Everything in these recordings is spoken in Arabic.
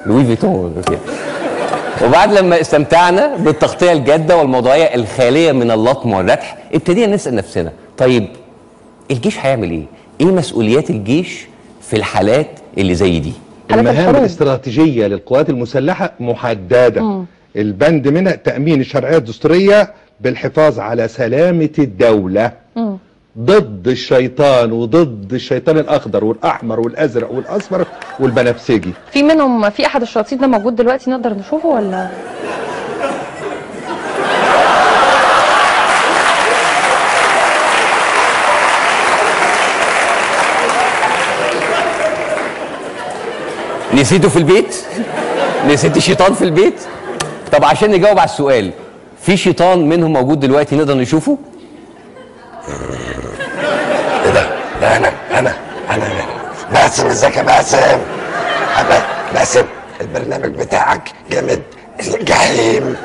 لوي فيتون. وبعد لما استمتعنا بالتغطيه الجاده والموضوعيه الخاليه من اللطم والردح، ابتدينا نسال نفسنا طيب الجيش هيعمل ايه؟ ايه مسؤوليات الجيش في الحالات اللي زي دي؟ المهام الاستراتيجية للقوات المسلحة محددة. البند منها تأمين الشرعية الدستورية بالحفاظ على سلامة الدولة ضد الشيطان وضد الشيطان الأخضر والأحمر والأزرق والأصفر والبنفسجي. في منهم في أحد الشياطين ده موجود دلوقتي نقدر نشوفه ولا؟ نسيته في البيت؟ نسيت الشيطان في البيت؟ طب عشان نجاوب على السؤال، في شيطان منهم موجود دلوقتي نقدر نشوفه؟ ايه ده؟ لا انا باسم. ازيك يا باسم؟ باسم البرنامج بتاعك جامد الجحيم.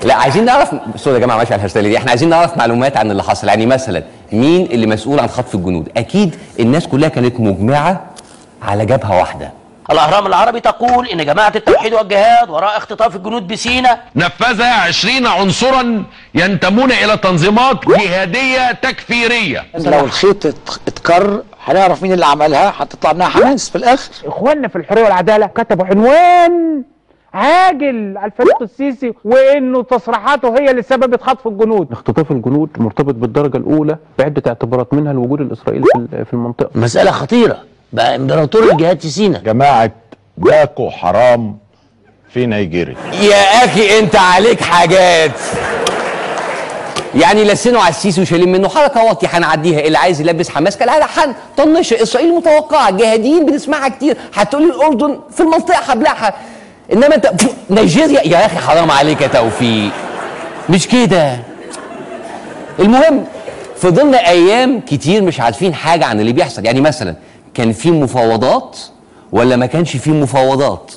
لا عايزين نعرف، سوري يا جماعه ماشي على الهرسله دي، احنا عايزين نعرف معلومات عن اللي حصل. يعني مثلا مين اللي مسؤول عن خطف الجنود؟ اكيد الناس كلها كانت مجمعه على جبهه واحده. الأهرام العربي تقول إن جماعة التوحيد والجهاد وراء اختطاف الجنود بسيناء. نفذها 20 عنصرا ينتمون إلى تنظيمات جهادية تكفيرية. لو الخيط اتكر هنعرف مين اللي عملها، هتطلع منها حماس في الآخر. إخواننا في الحرية والعدالة كتبوا عنوان عاجل على الفريق السيسي وإنه تصريحاته هي اللي سببت خطف الجنود. اختطاف الجنود مرتبط بالدرجة الأولى بعدة اعتبارات، منها الوجود الإسرائيلي في المنطقة. مسألة خطيرة، بقى امبراطور الجهاد في سيناء. جماعة باكو حرام في نيجيريا. يا اخي انت عليك حاجات. يعني لسنوا على السيسي وشايلين منه حركه واطيه هنعديها، اللي عايز يلبس حماس كالعاده طنشه. اسرائيل متوقعه، الجهاديين بنسمعها كتير، هتقولي الاردن في المنطقه هبلعها، انما انت نيجيريا يا اخي حرام عليك يا توفيق، مش كده. المهم فضلنا ايام كتير مش عارفين حاجه عن اللي بيحصل. يعني مثلا كان في مفاوضات ولا ما كانش في مفاوضات؟